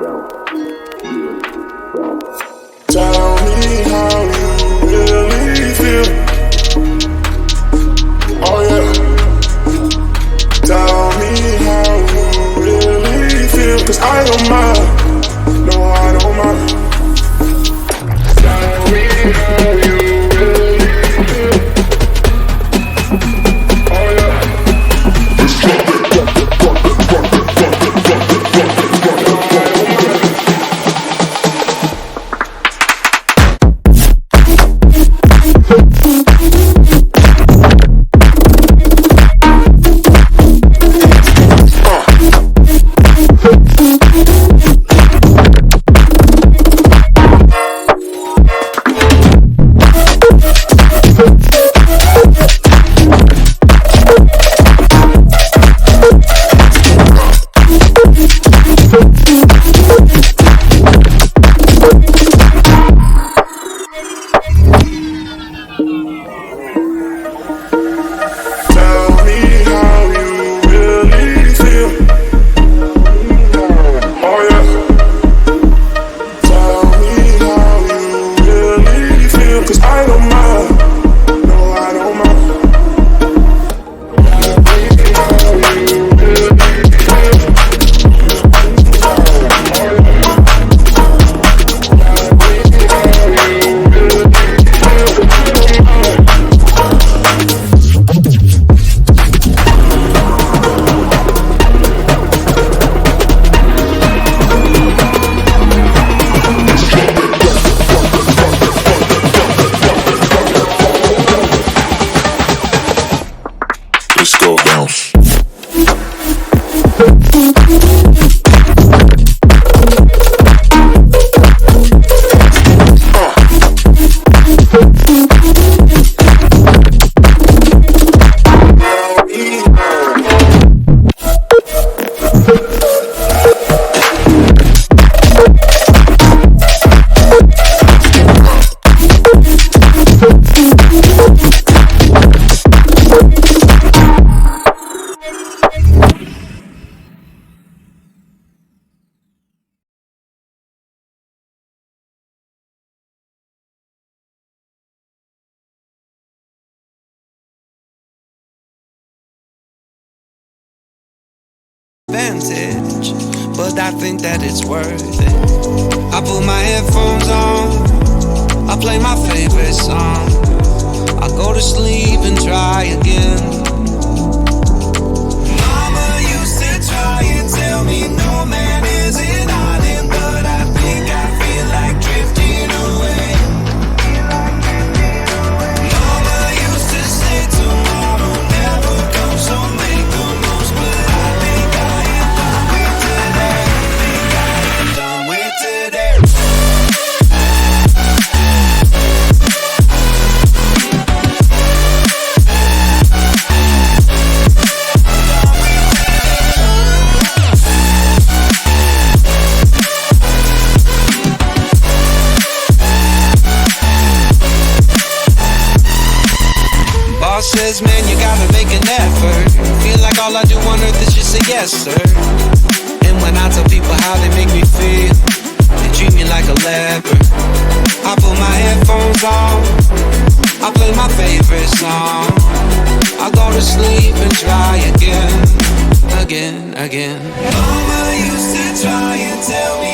Tell me how you really feel. Oh yeah. Tell me how you really feel. 'Cause I don't mind. No, I don't mind. Tell me how you really feel. Oh yeah. Let's go bounce. Advantage, but I think that it's worth it. I put my headphones on, I play my favorite song, I go to sleep and try again. Mama used to try and tell me no man is an island, but I think I feel like drifting away. Mama used to say tomorrow never comes, so make the most, but I think I am done with today. Think I am done with today. Boss says, man, you gotta make an effort. Feel like all I do on earth is just say yes, sir. And when I tell people how they make me feel, they treat me like a leper. I put my headphones on, I play my favorite song, I go to sleep and try again. Mama used to try and tell me